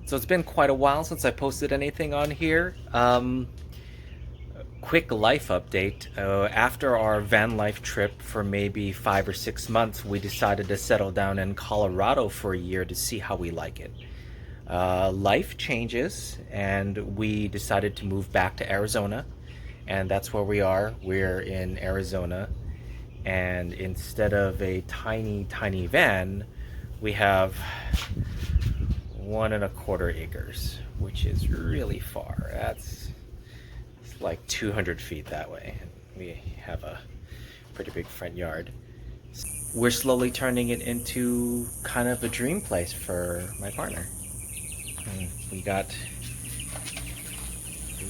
So it's been quite a while since I posted anything on here. Quick life update. After our van life trip for maybe 5 or 6 months, we decided to settle down in Colorado for a year to see how we like it. Life changes, and we decided to move back to Arizona, and that's where we are. We're in Arizona, and instead of a tiny, tiny van, we have 1.25 acres, which is really far. It's like 200 feet that way. We have a pretty big front yard. We're slowly turning it into kind of a dream place for my partner. And we got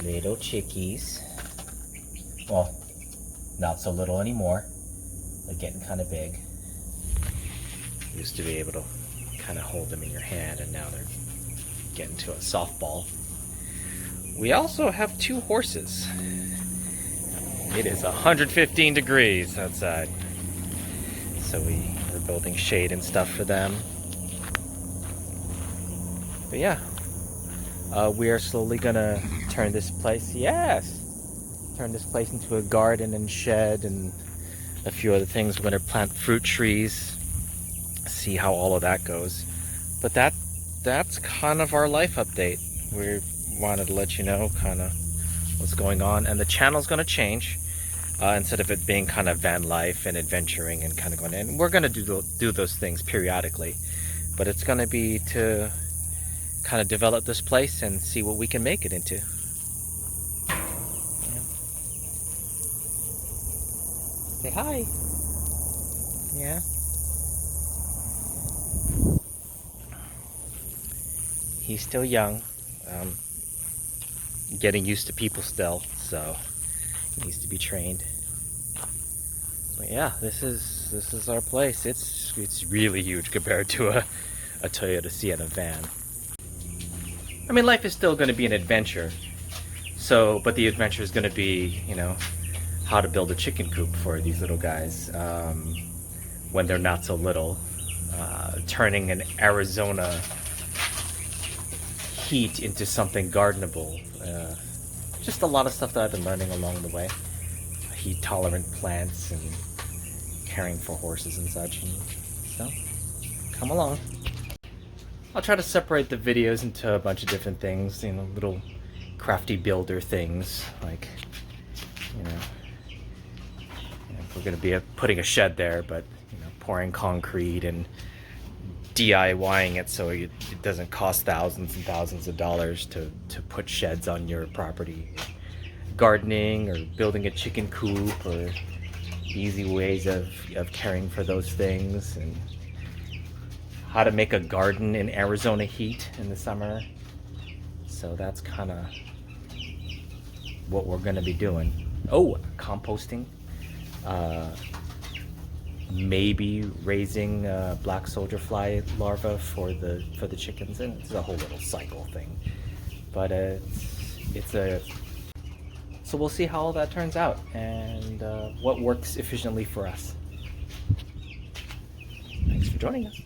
little chickies. Well, not so little anymore. They're getting kind of big. Used to be able to kind of hold them in your hand, and now they're getting to a softball. We also have 2 horses. It is 115 degrees outside, so we're building shade and stuff for them. But yeah, we are slowly gonna turn this place, turn this place into a garden and shed and a few other things. We're gonna plant fruit trees, see how all of that goes. But that's kind of our life update. We wanted to let you know kind of what's going on, and the channel's going to change. Instead of it being kind of van life and adventuring and kind of going in, we're going to do those things periodically, but it's going to be to kind of develop this place and see what we can make it into. Yeah. Say hi. Yeah. He's still young, getting used to people still, so he needs to be trained. But yeah, this is our place. It's really huge compared to a Toyota Sienna van. I mean, life is still going to be an adventure. So, but the adventure is going to be, how to build a chicken coop for these little guys when they're not so little. Turning an Arizona heat into something gardenable. Just a lot of stuff that I've been learning along the way. Heat tolerant plants and caring for horses and such. And so, come along. I'll try to separate the videos into a bunch of different things, little crafty builder things, like, we're going to be putting a shed there, but, pouring concrete and DIYing it so it doesn't cost thousands and thousands of dollars to put sheds on your property. Gardening or building a chicken coop, or easy ways of caring for those things, and how to make a garden in Arizona heat in the summer. So that's kind of what we're going to be doing. Oh, composting. Maybe raising black soldier fly larvae for the chickens, and it's a whole little cycle thing. But so we'll see how all that turns out, and what works efficiently for us. Thanks for joining us.